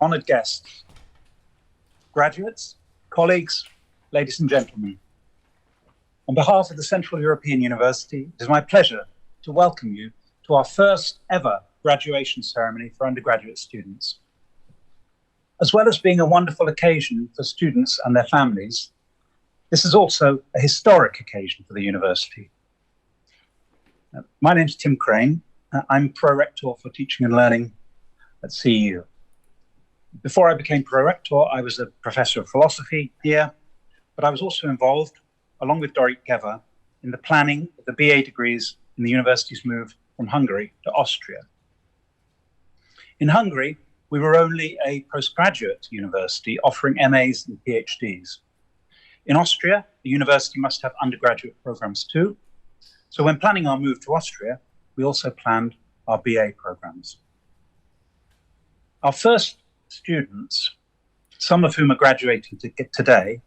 honored guests, graduates, colleagues, ladies and gentlemen. On behalf of the Central European University, it is my pleasure to welcome you to our first ever graduation ceremony for undergraduate students. As well as being a wonderful occasion for students and their families, this is also a historic occasion for the university. My name is Tim Crane. I'm Pro-Rector for Teaching and Learning at CEU. Before I became Pro-Rector, I was a professor of philosophy here, but I was also involved, along with Dorit Geva, in the planning of the BA degrees in the university's move from Hungary to Austria. In Hungary, we were only a postgraduate university offering MAs and PhDs. In Austria, the university must have undergraduate programs too. So when planning our move to Austria, we also planned our BA programs. Our first students, some of whom are graduating today,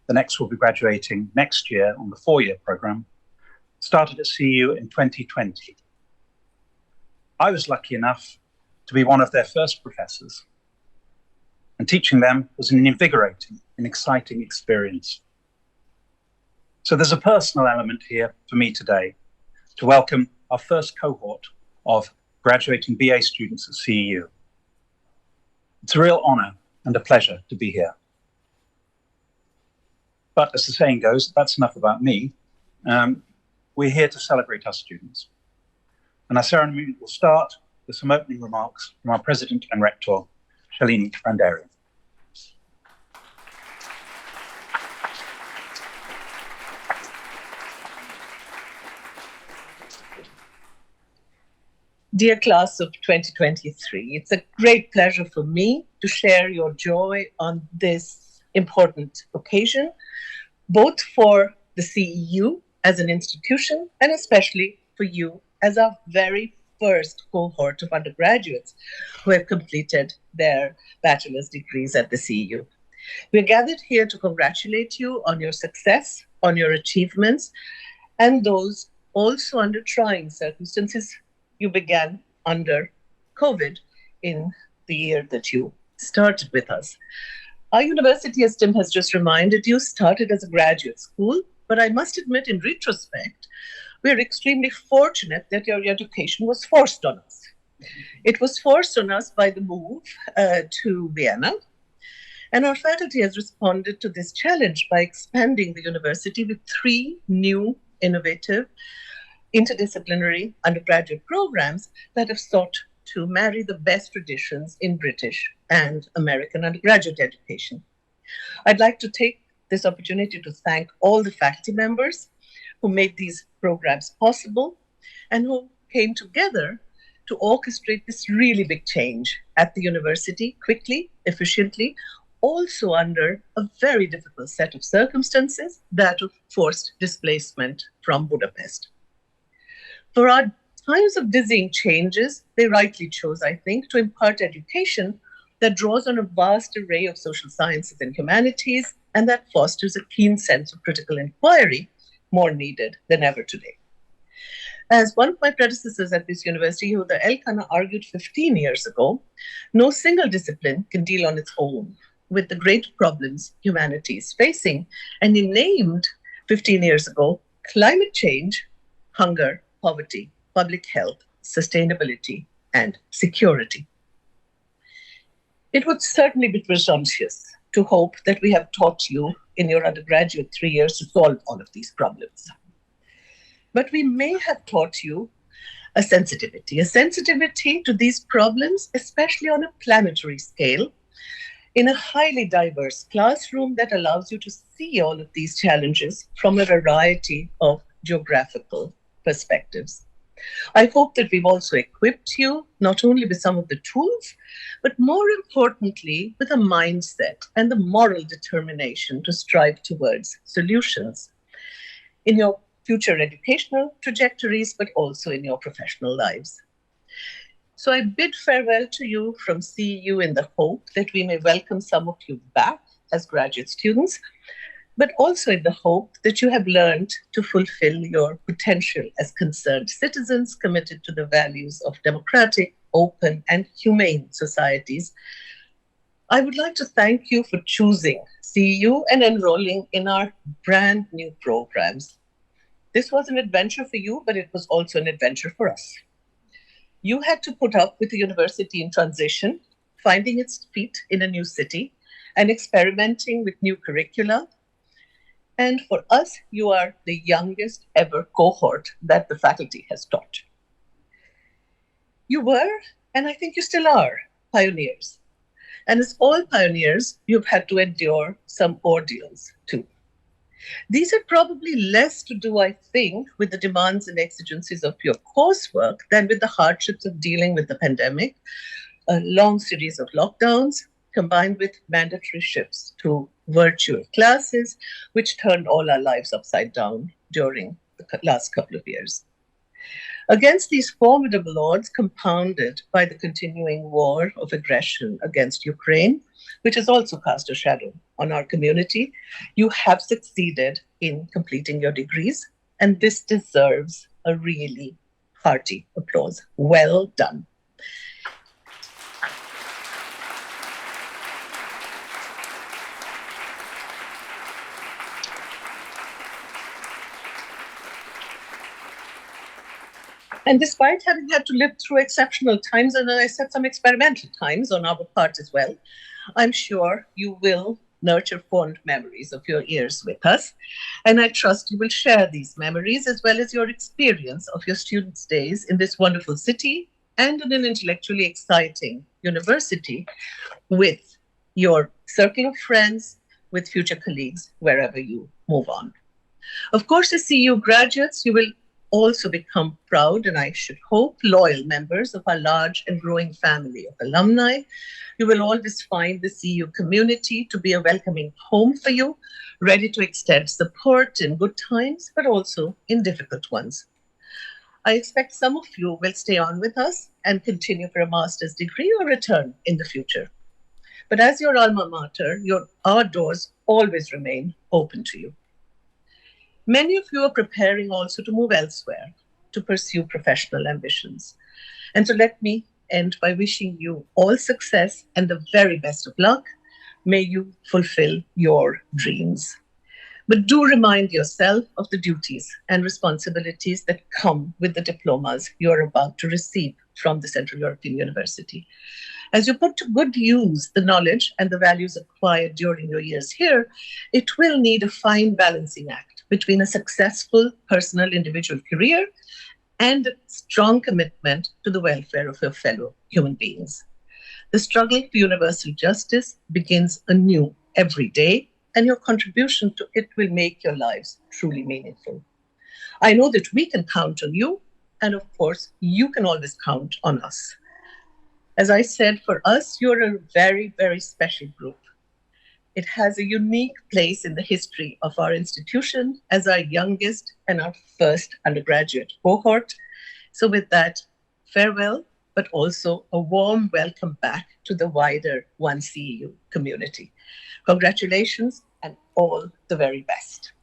the next will be graduating next year on the 4-year program, started at CEU in 2020. I was lucky enough to be one of their first professors, and teaching them was an invigorating and exciting experience. So there's a personal element here for me today to welcome our first cohort of graduating BA students at CEU. It's a real honor and a pleasure to be here. But as the saying goes, that's enough about me. We're here to celebrate our students. And our ceremony will start with some opening remarks from our president and rector, Shalini Randarian. Dear class of 2023, it's a great pleasure for me to share your joy on this important occasion, both for the CEU as an institution and especially for you as our very first cohort of undergraduates who have completed their bachelor's degrees at the CEU. We're gathered here to congratulate you on your success, on your achievements, and those also under trying circumstances you began under COVID in the year that you started with us. Our university, as Tim has just reminded you, started as a graduate school, but I must admit in retrospect, we're extremely fortunate that your education was forced on us. It was forced on us by the move to Vienna, and our faculty has responded to this challenge by expanding the university with 3 new innovative interdisciplinary undergraduate programs that have sought to marry the best traditions in British and American undergraduate education. I'd like to take this opportunity to thank all the faculty members who made these programs possible and who came together to orchestrate this really big change at the university quickly, efficiently, also under a very difficult set of circumstances, that of forced displacement from Budapest. For our times of dizzying changes, they rightly chose, I think, to impart education that draws on a vast array of social sciences and humanities and that fosters a keen sense of critical inquiry, more needed than ever today. As one of my predecessors at this university, Huda Elkanah, argued 15 years ago, no single discipline can deal on its own with the great problems humanity is facing. And he named 15 years ago climate change, hunger, poverty, public health, sustainability, and security. It would certainly be presumptuous to hope that we have taught you in your undergraduate 3 years to solve all of these problems. But we may have taught you a sensitivity to these problems, especially on a planetary scale, in a highly diverse classroom that allows you to see all of these challenges from a variety of geographical perspectives. I hope that we've also equipped you not only with some of the tools, but more importantly, with a mindset and the moral determination to strive towards solutions in your future educational trajectories, but also in your professional lives. So I bid farewell to you from CEU in the hope that we may welcome some of you back as graduate students, but also in the hope that you have learned to fulfill your potential as concerned citizens committed to the values of democratic, open, and humane societies I would like to thank you for choosing CEU and enrolling in our brand new programs. This was an adventure for you, but it was also an adventure for us. You had to put up with the university in transition, finding its feet in a new city, and experimenting with new curricula. And for us, you are the youngest ever cohort that the faculty has taught. You were, and I think you still are, pioneers. And as all pioneers, you've had to endure some ordeals too. These are probably less to do, I think, with the demands and exigencies of your coursework than with the hardships of dealing with the pandemic, a long series of lockdowns, combined with mandatory shifts to virtual classes, which turned all our lives upside down during the last couple of years. Against these formidable odds, compounded by the continuing war of aggression against Ukraine, which has also cast a shadow on our community, you have succeeded in completing your degrees, and this deserves a really hearty applause. Well done. And despite having had to live through exceptional times, and as I said, some experimental times on our part as well, I'm sure you will nurture fond memories of your years with us. And I trust you will share these memories as well as your experience of your students' days in this wonderful city and in an intellectually exciting university with your circle of friends, with future colleagues, wherever you move on. Of course, as CEU graduates, you will also become proud, and I should hope, loyal members of our large and growing family of alumni. You will always find the CEU community to be a welcoming home for you, ready to extend support in good times, but also in difficult ones. I expect some of you will stay on with us and continue for a master's degree or return in the future. But as your alma mater, our doors always remain open to you. Many of you are preparing also to move elsewhere to pursue professional ambitions. And so let me end by wishing you all success and the very best of luck. May you fulfill your dreams. But do remind yourself of the duties and responsibilities that come with the diplomas you're about to receive from the Central European University. As you put to good use the knowledge and the values acquired during your years here, it will need a fine balancing act between a successful personal individual career and a strong commitment to the welfare of your fellow human beings. The struggle for universal justice begins anew every day, and your contribution to it will make your lives truly meaningful. I know that we can count on you, and of course, you can always count on us. As I said, for us, you're a very, very special group. It has a unique place in the history of our institution as our youngest and our first undergraduate cohort. So with that, farewell, but also a warm welcome back to the wider One CEU community. Congratulations and all the very best.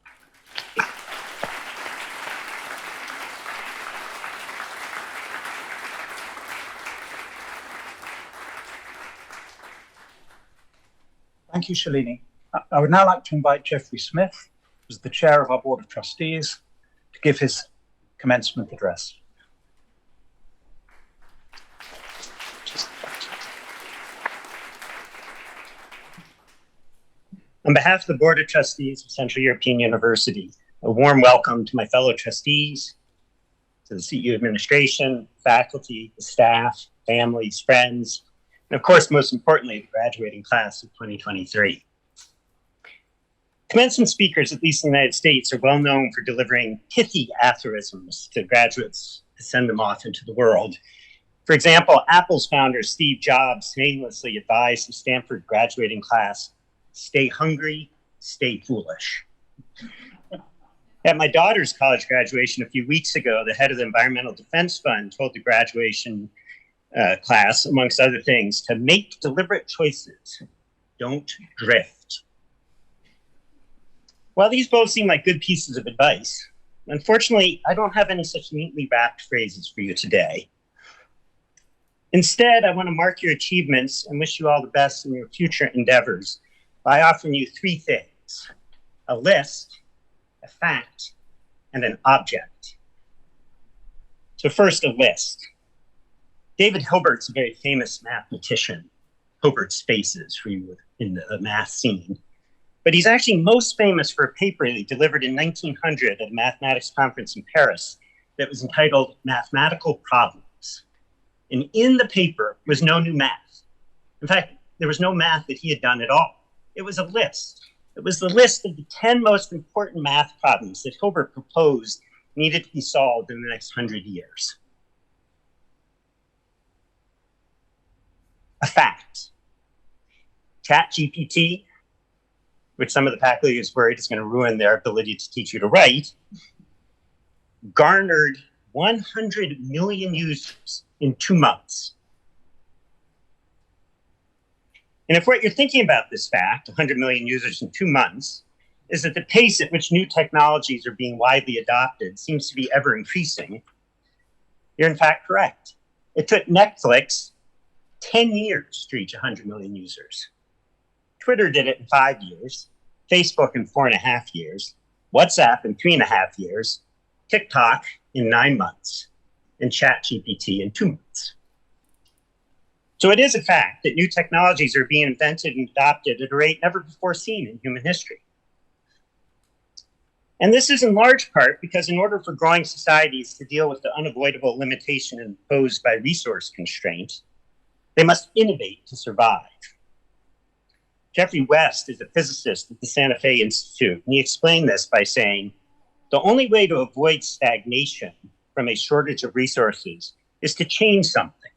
Thank you, Shalini. I would now like to invite Jeffrey Smith, who's the chair of our Board of Trustees, to give his commencement address. On behalf of the Board of Trustees of Central European University, a warm welcome to my fellow trustees, to the CEU administration, faculty, the staff, families, friends, and of course, most importantly, the graduating class of 2023. Commencement speakers, at least in the United States, are well known for delivering pithy aphorisms to graduates to send them off into the world. For example, Apple's founder, Steve Jobs, famously advised the Stanford graduating class, "Stay hungry, stay foolish." At my daughter's college graduation a few weeks ago, the head of the Environmental Defense Fund told the graduation class, amongst other things, to make deliberate choices, don't drift. While these both seem like good pieces of advice, unfortunately, I don't have any such neatly wrapped phrases for you today. Instead, I want to mark your achievements and wish you all the best in your future endeavors by offering you three things: a list, a fact, and an object. So first, a list. David Hilbert's a very famous mathematician. Hilbert spaces for you in the math scene. But he's actually most famous for a paper that he delivered in 1900 at a mathematics conference in Paris that was entitled Mathematical Problems. And in the paper was no new math. In fact, there was no math that he had done at all. It was a list. It was the list of the 10 most important math problems that Hilbert proposed needed to be solved in the next 100 years. A fact. ChatGPT, which some of the faculty is worried is going to ruin their ability to teach you to write, garnered 100 million users in 2 months. And if what you're thinking about this fact, 100 million users in 2 months, is that the pace at which new technologies are being widely adopted seems to be ever increasing, you're in fact correct. It took Netflix 10 years to reach 100 million users. Twitter did it in 5 years, Facebook in 4.5 years, WhatsApp in 3.5 years, TikTok in 9 months, and ChatGPT in 2 months. So it is a fact that new technologies are being invented and adopted at a rate never before seen in human history. And this is in large part because in order for growing societies to deal with the unavoidable limitation imposed by resource constraints, they must innovate to survive. Jeffrey West is a physicist at the Santa Fe Institute, and he explained this by saying, the only way to avoid stagnation from a shortage of resources is to change something.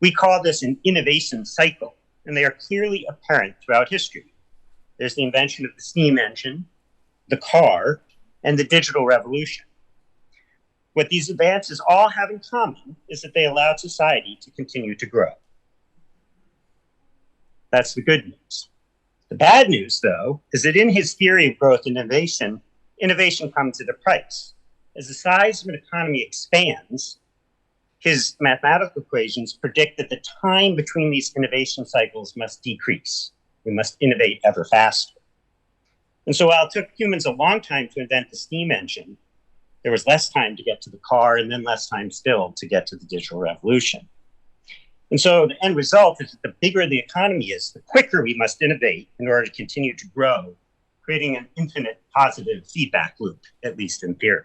We call this an innovation cycle, and they are clearly apparent throughout history. There's the invention of the steam engine, the car, and the digital revolution. What these advances all have in common is that they allowed society to continue to grow. That's the good news. The bad news, though, is that in his theory of growth and innovation, innovation comes at a price. As the size of an economy expands, his mathematical equations predict that the time between these innovation cycles must decrease. We must innovate ever faster. And so while it took humans a long time to invent the steam engine, there was less time to get to the car and then less time still to get to the digital revolution. And so the end result is that the bigger the economy is, the quicker we must innovate in order to continue to grow, creating an infinite positive feedback loop, at least in theory.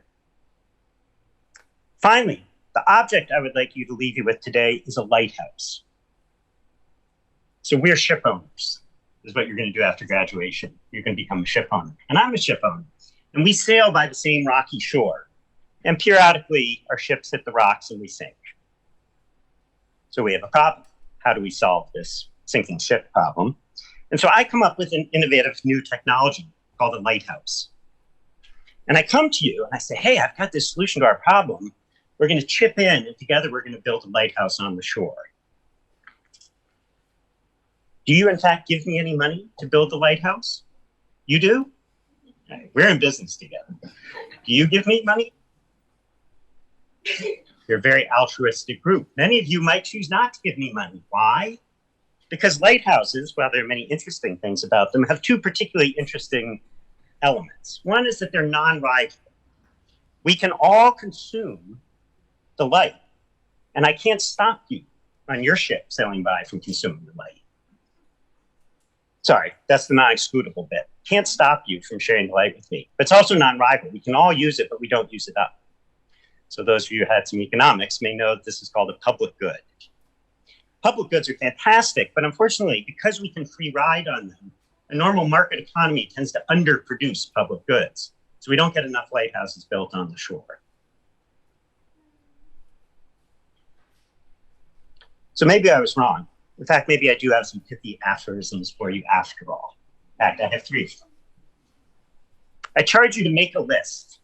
Finally, the object I would like you to leave you with today is a lighthouse. So we're ship owners, is what you're going to do after graduation. You're going to become a ship owner. And I'm a ship owner. And we sail by the same rocky shore. And periodically, our ships hit the rocks and we sink. So we have a problem. How do we solve this sinking ship problem? And so I come up with an innovative new technology called a lighthouse. And I come to you and I say, hey, I've got this solution to our problem. We're going to chip in and together we're going to build a lighthouse on the shore. Do you, in fact, give me any money to build the lighthouse? You do? Okay, we're in business together. Do you give me money? You're a very altruistic group. Many of you might choose not to give me money. Why? Because lighthouses, while there are many interesting things about them, have two particularly interesting elements. One is that they're non-rival. We can all consume the light, and I can't stop you on your ship sailing by from consuming the light. Sorry, that's the non-excludable bit. Can't stop you from sharing the light with me. But it's also non-rival. We can all use it, but we don't use it up. So those of you who had some economics may know that this is called a public good. Public goods are fantastic, but unfortunately, because we can free ride on them, a normal market economy tends to underproduce public goods. So we don't get enough lighthouses built on the shore. So maybe I was wrong. In fact, maybe I do have some pithy aphorisms for you after all. In fact, I have 3 of them. I charge you to make a list.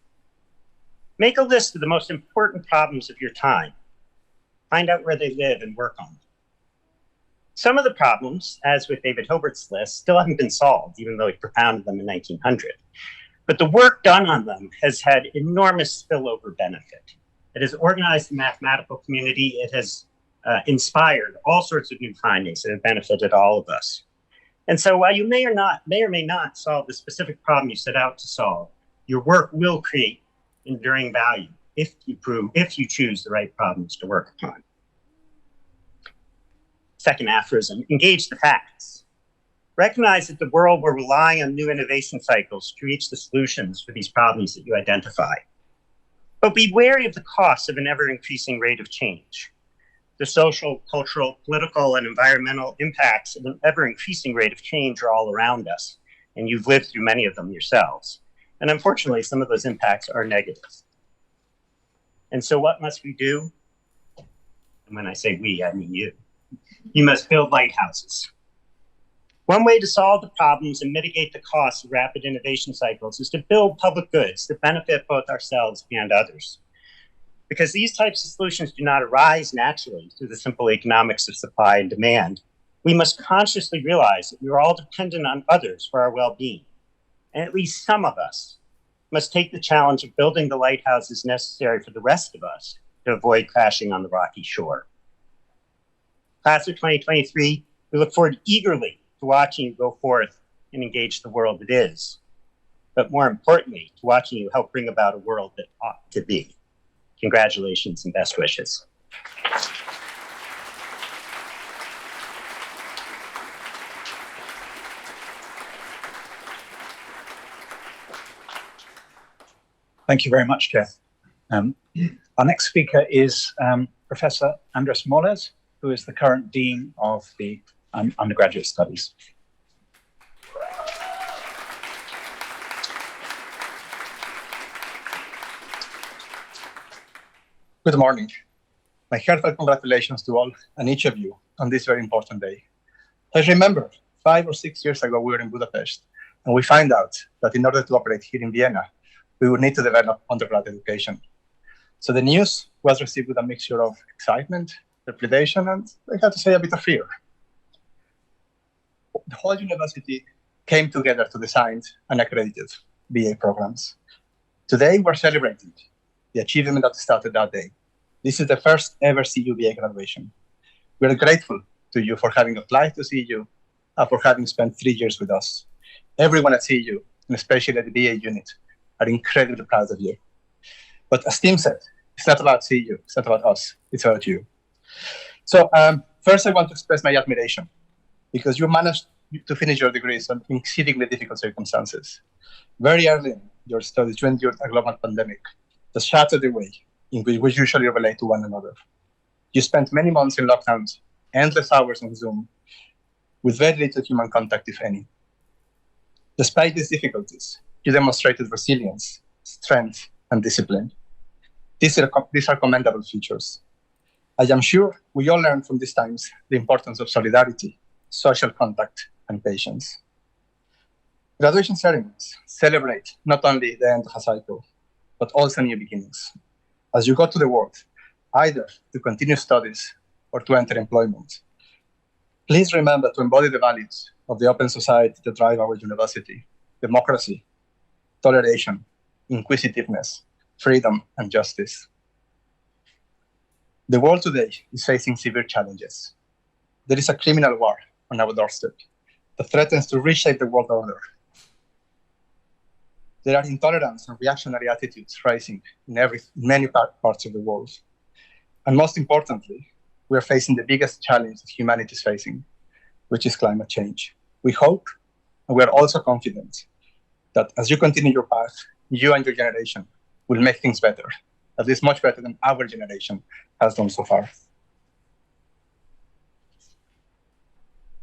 Make a list of the most important problems of your time. Find out where they live and work on them. Some of the problems, as with David Hilbert's list, still haven't been solved, even though he propounded them in 1900. But the work done on them has had enormous spillover benefit. It has organized the mathematical community. It has inspired all sorts of new findings that have benefited all of us. And so while you may or may not solve the specific problem you set out to solve, your work will create enduring value if you choose the right problems to work upon. Second aphorism, engage the facts. Recognize that the world will rely on new innovation cycles to reach the solutions for these problems that you identify. But be wary of the costs of an ever-increasing rate of change. The social, cultural, political, and environmental impacts of an ever-increasing rate of change are all around us, and you've lived through many of them yourselves. And unfortunately, some of those impacts are negative. And so what must we do? And when I say we, I mean you. You must build lighthouses. One way to solve the problems and mitigate the costs of rapid innovation cycles is to build public goods that benefit both ourselves and others. Because these types of solutions do not arise naturally through the simple economics of supply and demand, we must consciously realize that we are all dependent on others for our well-being. And at least some of us must take the challenge of building the lighthouses necessary for the rest of us to avoid crashing on the rocky shore. Class of 2023, we look forward eagerly to watching you go forth and engage the world that is, but more importantly, to watching you help bring about a world that ought to be. Congratulations and best wishes. Thank you very much, Jeff. Our next speaker is Professor Andres Moles, who is the current Dean of the Undergraduate Studies. Good morning. My heartfelt congratulations to all and each of you on this very important day. I remember 5 or 6 years ago, we were in Budapest, and we found out that in order to operate here in Vienna, we would need to develop undergrad education. So the news was received with a mixture of excitement, trepidation, and I have to say a bit of fear. The whole university came together to design and accredited BA programs. Today, we're celebrating the achievement that started that day. This is the first ever CEU BA graduation. We are grateful to you for having applied to CEU and for having spent 3 years with us. Everyone at CEU, and especially at the BA unit, are incredibly proud of you. But as Tim said, it's not about CEU, it's not about us, it's about you. So first I want to express my admiration because you managed to finish your degrees under exceedingly difficult circumstances. Very early in your studies, you endured a global pandemic that shattered the way in which we usually relate to one another. You spent many months in lockdowns, endless hours on Zoom, with very little human contact, if any. Despite these difficulties, you demonstrated resilience, strength, and discipline. These are commendable features. I am sure we all learned from these times the importance of solidarity, social contact, and patience. Graduation ceremonies celebrate not only the end of a cycle, but also new beginnings. As you go to the world, either to continue studies or to enter employment, please remember to embody the values of the open society that drive our university: democracy, toleration, inquisitiveness, freedom, and justice. The world today is facing severe challenges. There is a criminal war on our doorstep that threatens to reshape the world order. There are intolerance and reactionary attitudes rising in many parts of the world. And most importantly, we are facing the biggest challenge that humanity is facing, which is climate change. We hope, and we are also confident, that as you continue your path, you and your generation will make things better, at least much better than our generation has done so far.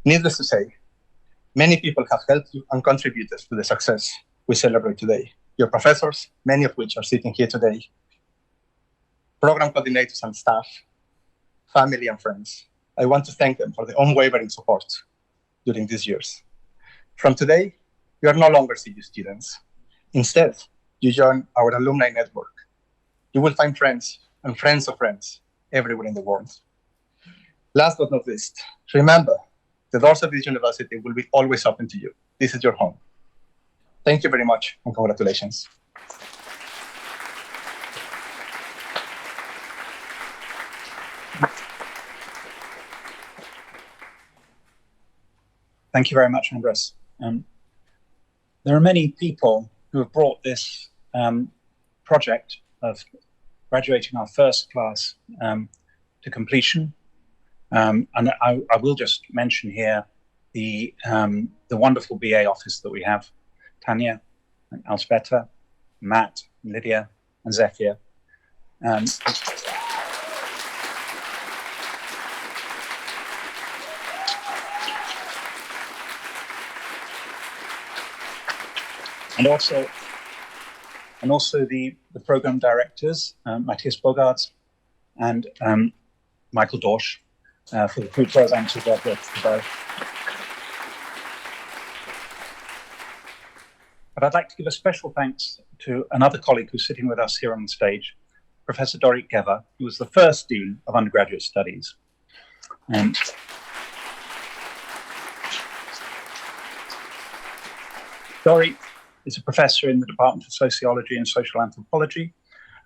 Needless to say, many people have helped you and contributed to the success we celebrate today. Your professors, many of which are sitting here today, program coordinators and staff, family and friends. I want to thank them for the unwavering support during these years. From today, you are no longer CEU students. Instead, you join our alumni network. You will find friends and friends of friends everywhere in the world. Last but not least, remember, the doors of this university will be always open to you. This is your home. Thank you very much, and congratulations. Thank you very much, Andres. There are many people who have brought this project of graduating our first class to completion. And I will just mention here the wonderful BA office that we have: Tanya, Alsbeta, Matt, Lydia, and Zephyr. And also the program directors, Matthias Bogarts and Michael Dorsch, for the 2 programs who got there today. But I'd like to give a special thanks to another colleague who's sitting with us here on the stage, Professor Dorit Gever, who was the first Dean of Undergraduate Studies. Dorit is a professor in the Department of Sociology and Social Anthropology,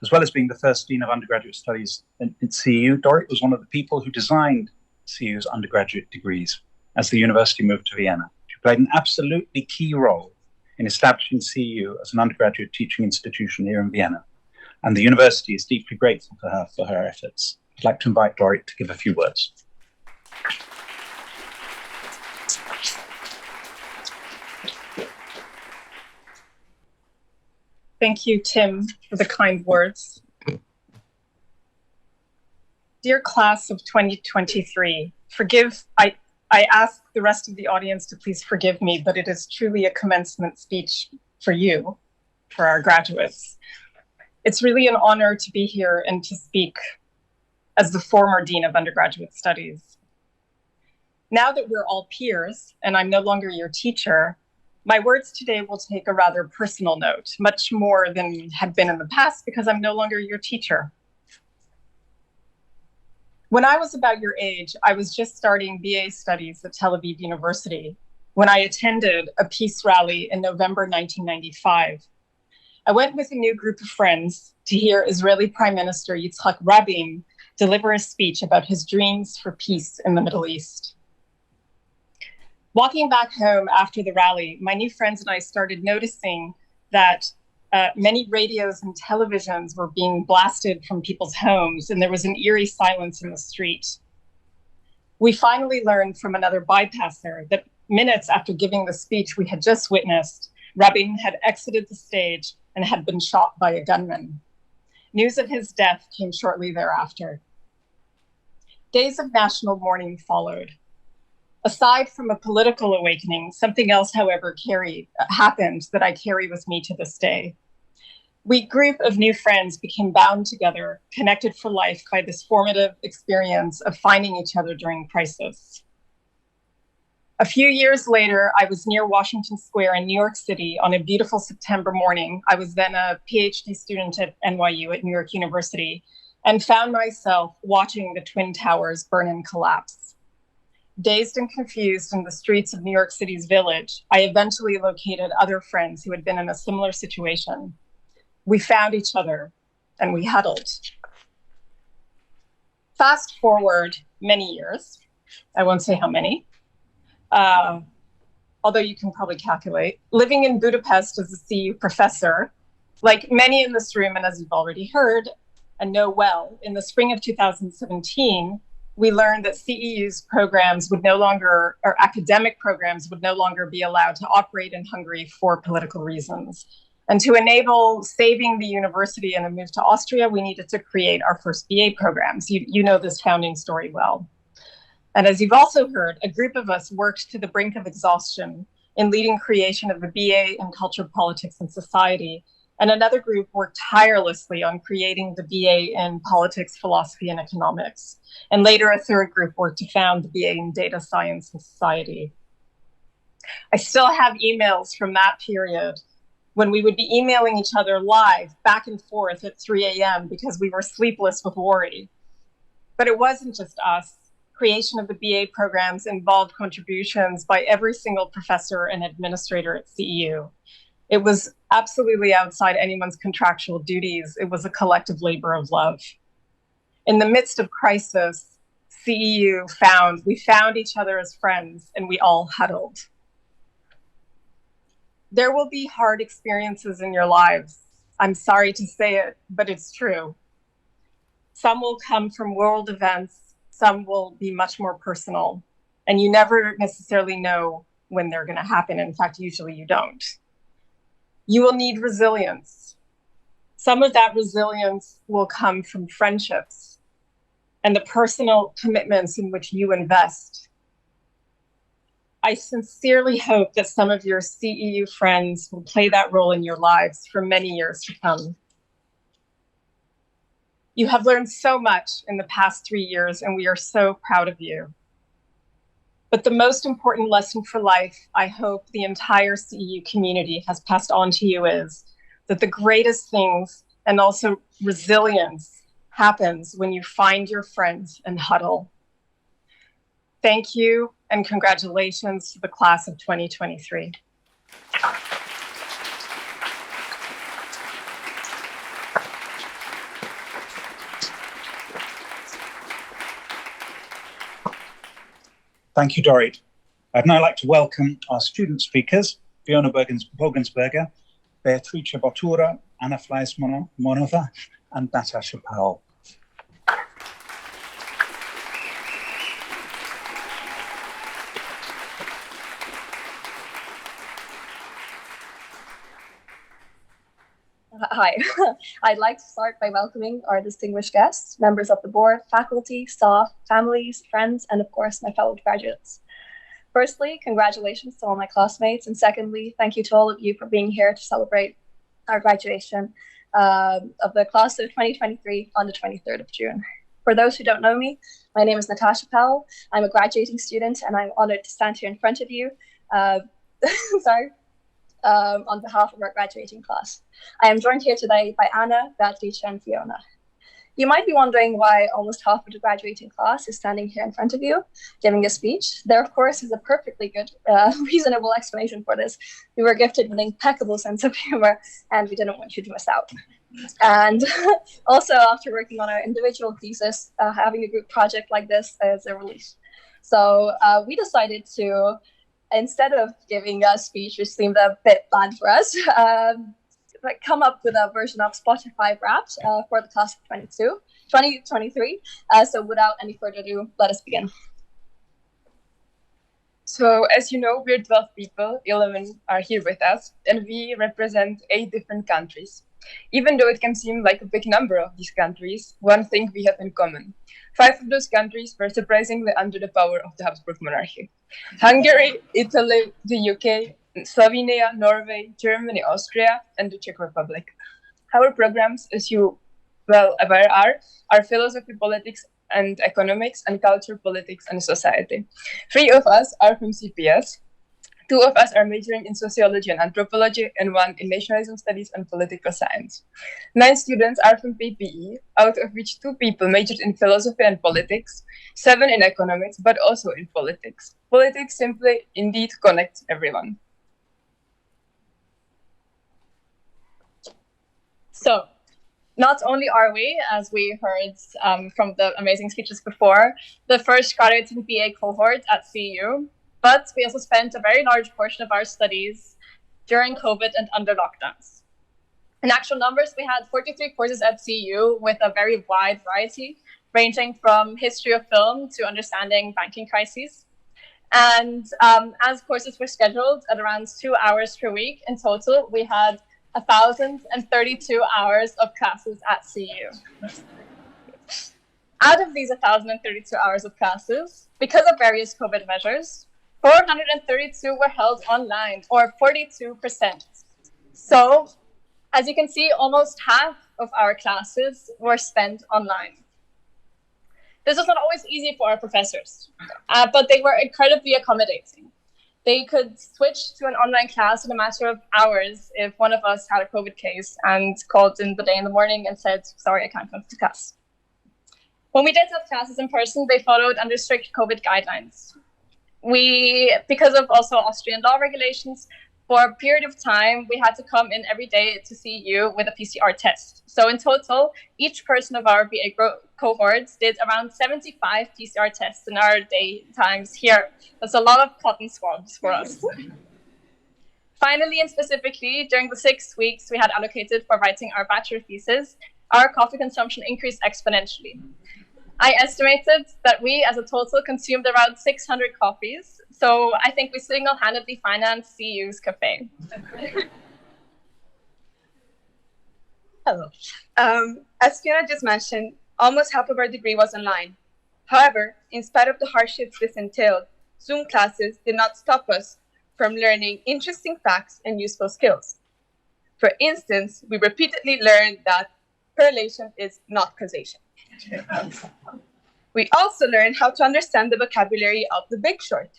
as well as being the first Dean of Undergraduate Studies at CEU. Dorit was one of the people who designed CEU's undergraduate degrees as the university moved to Vienna. She played an absolutely key role in establishing CEU as an undergraduate teaching institution here in Vienna, and the university is deeply grateful to her for her efforts. I'd like to invite Dorit to give a few words. Thank you, Tim, for the kind words. Dear class of 2023, I ask the rest of the audience to please forgive me, but it is truly a commencement speech for you, for our graduates. It's really an honor to be here and to speak as the former Dean of Undergraduate Studies. Now that we're all peers and I'm no longer your teacher, my words today will take a rather personal note, much more than had been in the past because I'm no longer your teacher. When I was about your age, I was just starting BA studies at Tel Aviv University when I attended a peace rally in November 1995. I went with a new group of friends to hear Israeli Prime Minister Yitzhak Rabin deliver a speech about his dreams for peace in the Middle East. Walking back home after the rally, my new friends and I started noticing that many radios and televisions were being blasted from people's homes, and there was an eerie silence in the street. We finally learned from another bypasser that minutes after giving the speech we had just witnessed, Rabin had exited the stage and had been shot by a gunman. News of his death came shortly thereafter. Days of national mourning followed. Aside from a political awakening, something else, however, happened that I carry with me to this day. We group of new friends became bound together, connected for life by this formative experience of finding each other during crisis. A few years later, I was near Washington Square in New York City on a beautiful September morning. I was then a PhD student at NYU at New York University and found myself watching the Twin Towers burn and collapse. Dazed and confused in the streets of New York City's Village, I eventually located other friends who had been in a similar situation. We found each other and we huddled. Fast forward many years, I won't say how many, although you can probably calculate, living in Budapest as a CEU professor, like many in this room, and as you've already heard and know well, in the spring of 2017, we learned that CEU's programs would no longer, or academic programs would no longer be allowed to operate in Hungary for political reasons. And to enable saving the university and a move to Austria, we needed to create our first BA programs. You know this founding story well. And as you've also heard, a group of us worked to the brink of exhaustion in leading creation of a BA in Culture, Politics, and Society. And another group worked tirelessly on creating the BA in Politics, Philosophy, and Economics. And later, a third group worked to found the BA in Data Science and Society. I still have emails from that period when we would be emailing each other live back and forth at 3 a.m. because we were sleepless with worry. But it wasn't just us. Creation of the BA programs involved contributions by every single professor and administrator at CEU. It was absolutely outside anyone's contractual duties. It was a collective labor of love. In the midst of crisis, CEU found, we found each other as friends and we all huddled. There will be hard experiences in your lives. I'm sorry to say it, but it's true. Some will come from world events, some will be much more personal, and you never necessarily know when they're going to happen. In fact, usually you don't. You will need resilience. Some of that resilience will come from friendships and the personal commitments in which you invest. I sincerely hope that some of your CEU friends will play that role in your lives for many years to come. You have learned so much in the past 3 years, and we are so proud of you. But the most important lesson for life, I hope the entire CEU community has passed on to you, is that the greatest things and also resilience happens when you find your friends and huddle. Thank you and congratulations to the class of 2023. Thank you, Dorit. I'd now like to welcome our student speakers, Fiona Bogensberger, Beatrice Bottura, Anna Fleiss-Monova, and Natasha Powell. Hi, I'd like to start by welcoming our distinguished guests, members of the board, faculty, staff, families, friends, and of course, my fellow graduates. Firstly, congratulations to all my classmates. And secondly, thank you to all of you for being here to celebrate our graduation of the class of 2023 on the 23rd of June. For those who don't know me, my name is Natasha Powell. I'm a graduating student and I'm honored to stand here in front of you. On behalf of our graduating class. I am joined here today by Anna, Beatrice, and Fiona. You might be wondering why almost half of the graduating class is standing here in front of you, giving a speech. There, of course, is a perfectly good, reasonable explanation for this. We were gifted with an impeccable sense of humor, and we didn't want you to miss out. And also, after working on our individual thesis, having a group project like this is a relief. So we decided to, instead of giving a speech, which seemed a bit bland for us, come up with a version of Spotify Wrapped for the class of 2023. So without any further ado, let us begin. So as you know, we're 12 people, 11 are here with us, and we represent 8 different countries. Even though it can seem like a big number of these countries, one thing we have in common. 5 of those countries were surprisingly under the power of the Habsburg monarchy. Hungary, Italy, the UK, Slovenia, Norway, Germany, Austria, and the Czech Republic. Our programs, as you well aware are philosophy, politics, and economics, and culture, politics, and society. 3 of us are from CPS. 2 of us are majoring in sociology and anthropology, and 1 in nationalism studies and political science. 9 students are from PPE, out of which 2 people majored in philosophy and politics, 7 in economics, but also in politics. Politics simply indeed connects everyone. So, not only are we, as we heard from the amazing speeches before, the first graduating BA cohort at CEU, but we also spent a very large portion of our studies during COVID and under lockdowns. In actual numbers, we had 43 courses at CEU with a very wide variety, ranging from history of film to understanding banking crises. And as courses were scheduled at around 2 hours per week in total, we had 1,032 hours of classes at CEU. Out of these 1,032 hours of classes, because of various COVID measures, 432 were held online, or 42%. So, as you can see, almost half of our classes were spent online. This was not always easy for our professors, but they were incredibly accommodating. They could switch to an online class in a matter of hours if one of us had a COVID case and called in the day in the morning and said, sorry, I can't come to class. When we did have classes in person, they followed under strict COVID guidelines. Because of also Austrian law regulations, For a period of time, we had to come in every day to CEU with a PCR test. So in total, each person of our BA cohorts did around 75 PCR tests in our day times here. That's a lot of cotton swabs for us. Finally, and specifically, during the 6 weeks we had allocated for writing our bachelor thesis, our coffee consumption increased exponentially. I estimated that we as a total consumed around 600 coffees. So I think we single-handedly financed CEU's cafe. Hello. As Fiona just mentioned, almost half of our degree was online. However, in spite of the hardships this entailed, Zoom classes did not stop us from learning interesting facts and useful skills. For instance, we repeatedly learned that correlation is not causation. We also learned how to understand the vocabulary of The Big Short,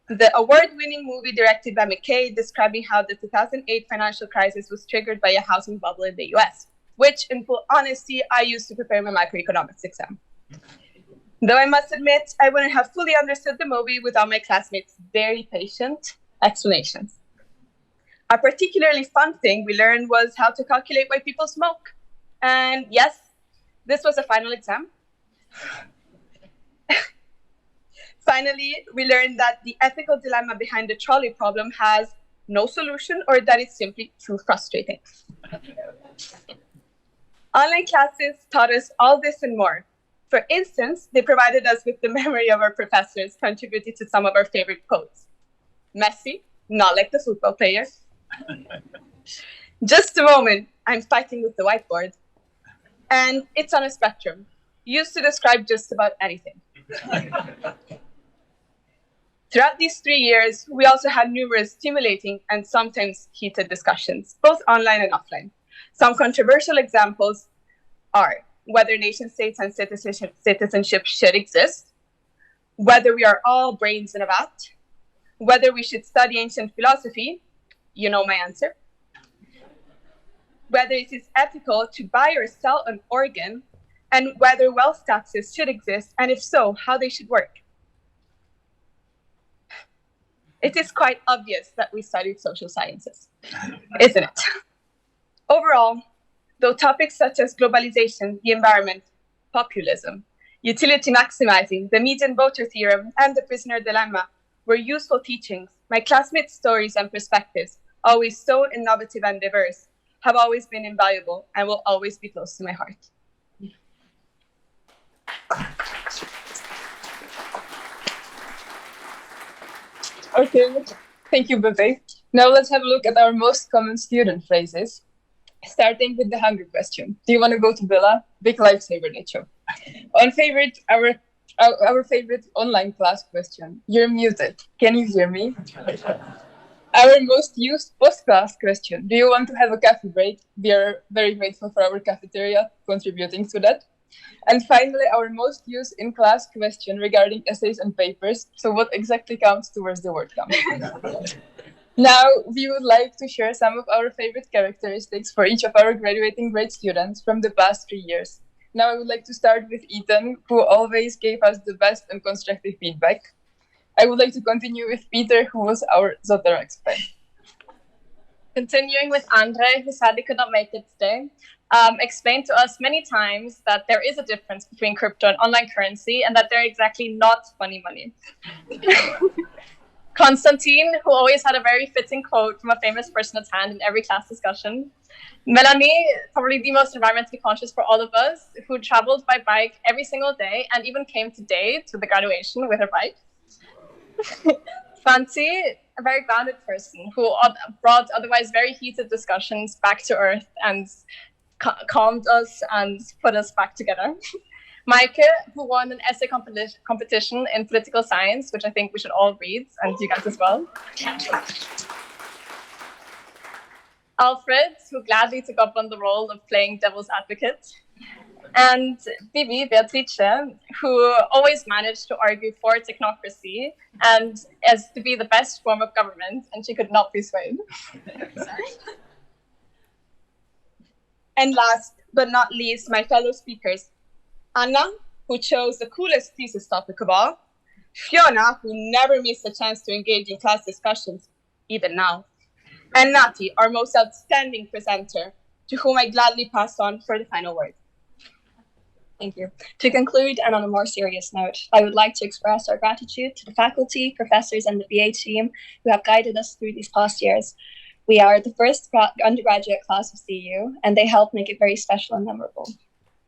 the award-winning movie directed by McKay describing how the 2008 financial crisis was triggered by a housing bubble in the US, which, in full honesty, I used to prepare my microeconomics exam. Though I must admit, I wouldn't have fully understood the movie without my classmates' very patient explanations. A particularly fun thing we learned was how to calculate why people smoke. And yes, this was a final exam. Finally, we learned that the ethical dilemma behind the trolley problem has no solution, or that it's simply too frustrating. Online classes taught us all this and more. For instance, they provided us with the memory of our professors, contributing to some of our favorite quotes. Messi, not like the football player. Just a moment, I'm fighting with the whiteboard. And it's on a spectrum, used to describe just about anything. Throughout these 3 years, we also had numerous stimulating and sometimes heated discussions, both online and offline. Some controversial examples are whether nation states and citizenship should exist, whether we are all brains in a vat, whether we should study ancient philosophy, you know my answer, whether it is ethical to buy or sell an organ, and whether wealth taxes should exist, and if so, how they should work. It is quite obvious that we studied social sciences, isn't it? Overall, though topics such as globalization, the environment, populism, utility maximizing, the median voter theorem, and the prisoner dilemma were useful teachings, my classmates' stories and perspectives, always so innovative and diverse, have always been invaluable and will always be close to my heart. Okay, thank you, Bebe. Now let's have a look at our most common student phrases, starting with the hunger question. Do you want to go to Bella? Big lifesaver, Nacho. Our favorite online class question. You're muted. Can you hear me? Our most used post-class question. Do you want to have a coffee break? We are very grateful for our cafeteria contributing to that. And finally, our most used in-class question regarding essays and papers. So what exactly counts towards the word count? Now, we would like to share some of our favorite characteristics for each of our graduating grade students from the past 3 years. Now, I would like to start with Ethan, who always gave us the best and constructive feedback. I would like to continue with Peter, who was our Zotero expert. Continuing with Andre, who sadly could not make it today, explained to us many times that there is a difference between crypto and online currency and that they're exactly not funny money. Konstantin, who always had a very fitting quote from a famous person at hand in every class discussion. Melanie, probably the most environmentally conscious for all of us, who traveled by bike every single day and even came today to the graduation with her bike. Fancy, a very grounded person who brought otherwise very heated discussions back to earth and calmed us and put us back together. Maike, who won an essay competition in political science, which I think we should all read, and you guys as well. Alfred, who gladly took up on the role of playing devil's advocate. And Beatrice, who always managed to argue for technocracy and as to be the best form of government, and she could not be swayed. And last but not least, my fellow speakers, Anna, who chose the coolest thesis topic of all, Fiona, who never missed a chance to engage in class discussions, even now, and Nati, our most outstanding presenter, to whom I gladly pass on for the final word. Thank you. To conclude, and on a more serious note, I would like to express our gratitude to the faculty, professors, and the BA team who have guided us through these past years. We are the first undergraduate class of CEU, and they helped make it very special and memorable.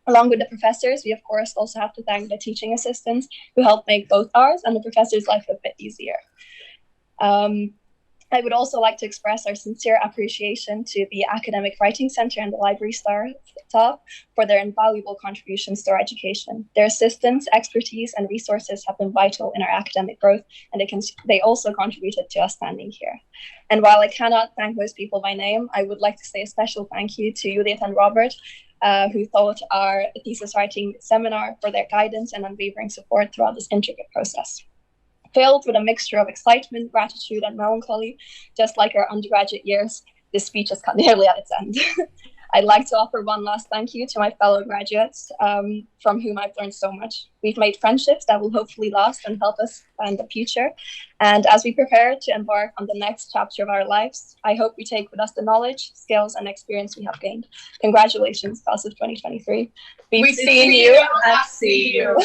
Along with the professors, we of course also have to thank the teaching assistants who helped make both ours and the professors' life a bit easier. I would also like to express our sincere appreciation to the Academic Writing Centre and the Library staff for their invaluable contributions to our education. Their assistance, expertise, and resources have been vital in our academic growth, and they also contributed to us standing here. And while I cannot thank most people by name, I would like to say a special thank you to Judith and Robert, who taught our thesis writing seminar, for their guidance and unwavering support throughout this intricate process. Filled with a mixture of excitement, gratitude, and melancholy, just like our undergraduate years, this speech is nearly at its end. I'd like to offer one last thank you to my fellow graduates, from whom I've learned so much. We've made friendships that will hopefully last and help us in the future. And as we prepare to embark on the next chapter of our lives, I hope we take with us the knowledge, skills, and experience we have gained. Congratulations, class of 2023. We've seen you at CEU.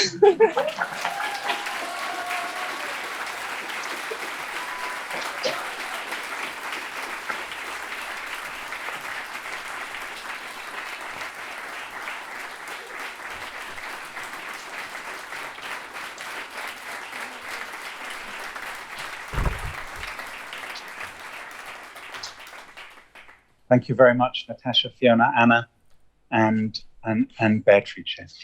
Thank you very much, Natasha, Fiona, Anna, and Beatrice.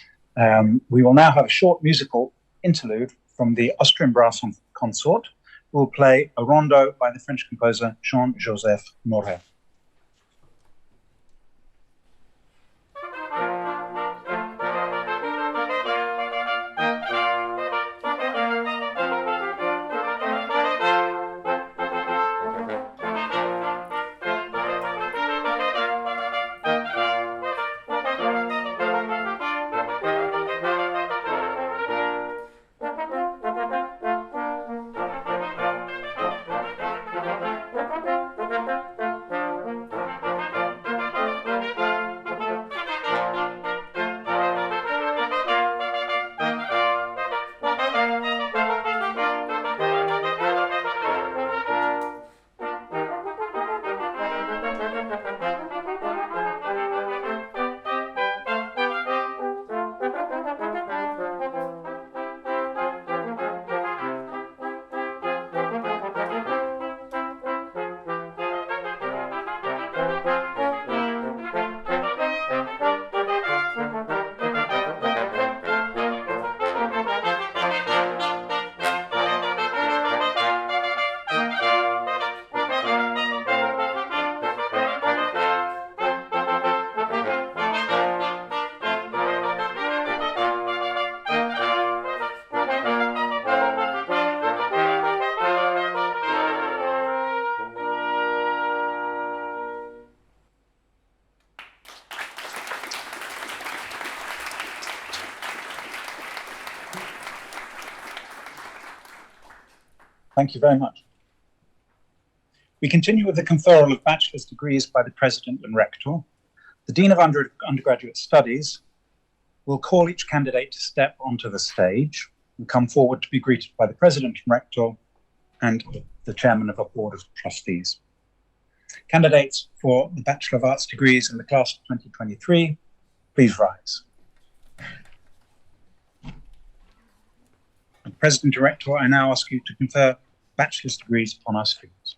We will now have a short musical interlude from the Austrian Brass Consort, who will play a rondo by the French composer Jean-Joseph Moret. Thank you very much. We continue with the conferral of bachelor's degrees by the President and Rector. The Dean of Undergraduate Studies will call each candidate to step onto the stage and come forward to be greeted by the President and Rector and the Chairman of a Board of Trustees. Candidates for the Bachelor of Arts degrees in the class of 2023, please rise. President and Rector, I now ask you to confer bachelor's degrees upon our students.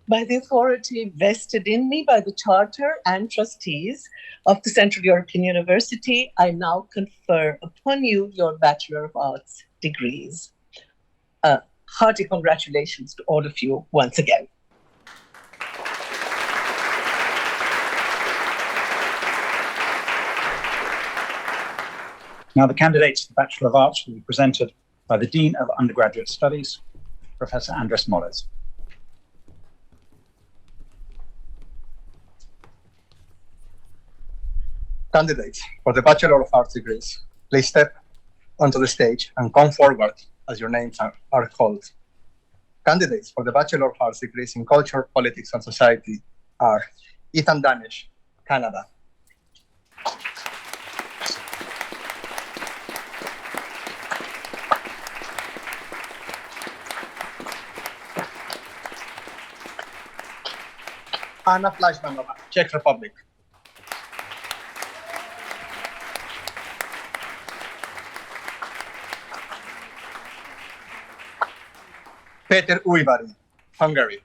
By the authority vested in me by the Charter and trustees of the Central European University, I now confer upon you your Bachelor of Arts degrees. Hearty congratulations to all of you once again. Now the candidates for the Bachelor of Arts will be presented by the Dean of Undergraduate Studies, Professor Andres Moles. Candidates for the Bachelor of Arts degrees, please step onto the stage and come forward as your names are called. Candidates for the Bachelor of Arts degrees in Culture, Politics, and Society are Ethan Danish, Canada. Anna Fleischmanova, Czech Republic. Peter Uivari, Hungary.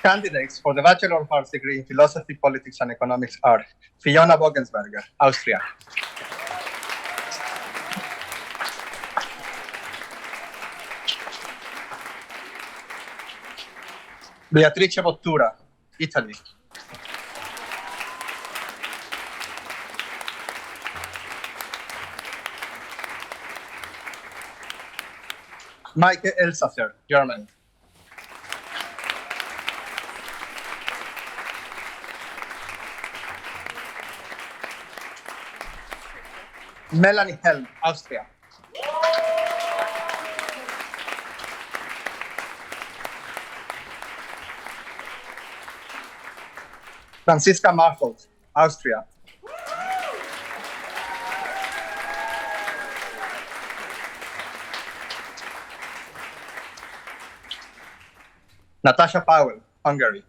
Candidates for the Bachelor of Arts degree in Philosophy, Politics, and Economics are Fiona Bogensberger, Austria. Beatrice Bottura, Italy. Maike Elsafer, Germany. Melanie Helm, Austria. Franziska Marfold, Austria. Natasha Powell, Hungary.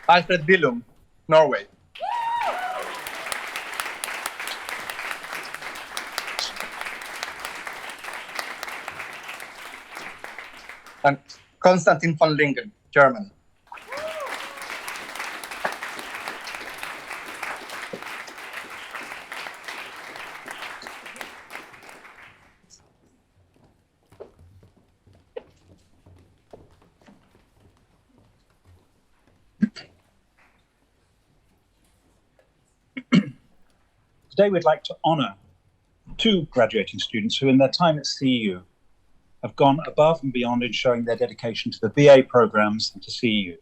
Alfred Billum, Norway. And Konstantin von Lingen, Germany. Today we'd like to honour two graduating students who in their time at CEU have gone above and beyond in showing their dedication to the BA programmes and to CEU.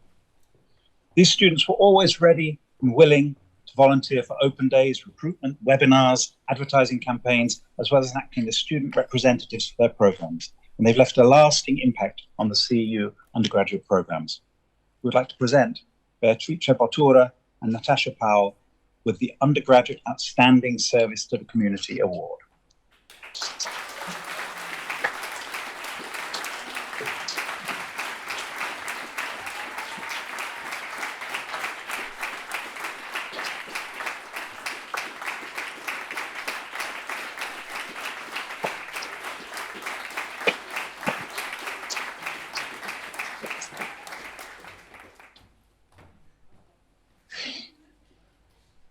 These students were always ready and willing to volunteer for open days, recruitment, webinars, advertising campaigns, as well as acting as student representatives for their programmes. And they've left a lasting impact on the CEU undergraduate programmes. We would like to present Beatrice Bottura and Natasha Powell with the Undergraduate Outstanding Service to the Community Award.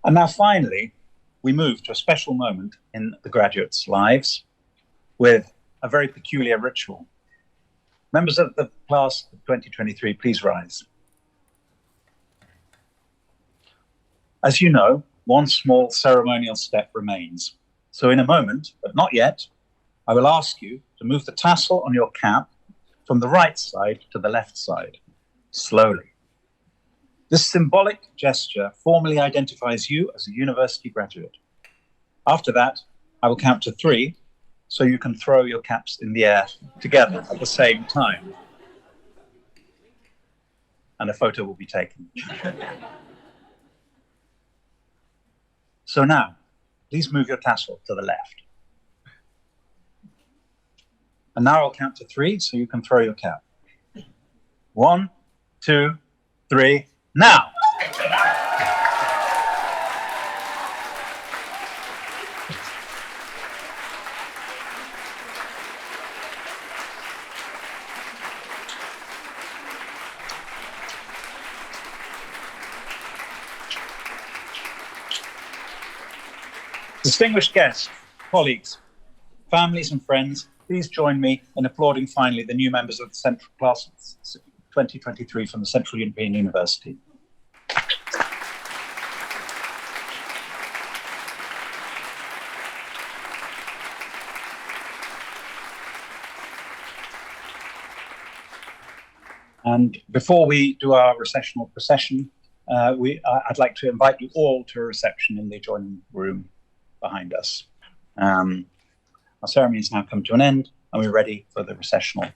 And now finally, we move to a special moment in the graduates' lives with a very peculiar ritual. Members of the class of 2023, please rise. As you know, one small ceremonial step remains. So in a moment, but not yet, I will ask you to move the tassel on your cap from the right side to the left side, slowly. This symbolic gesture formally identifies you as a university graduate. After that, I will count to 3, so you can throw your caps in the air together at the same time. And a photo will be taken. So now, please move your tassel to the left. And now I'll count to 3, so you can throw your cap. 1, 2, 3. Now! Distinguished guests, colleagues, families and friends, please join me in applauding finally the new members of the Central Class 2023 from the Central European University. And before we do our recessional procession, I'd like to invite you all to a reception in the adjoining room behind us. Our ceremony has now come to an end, and we're ready for the recessional.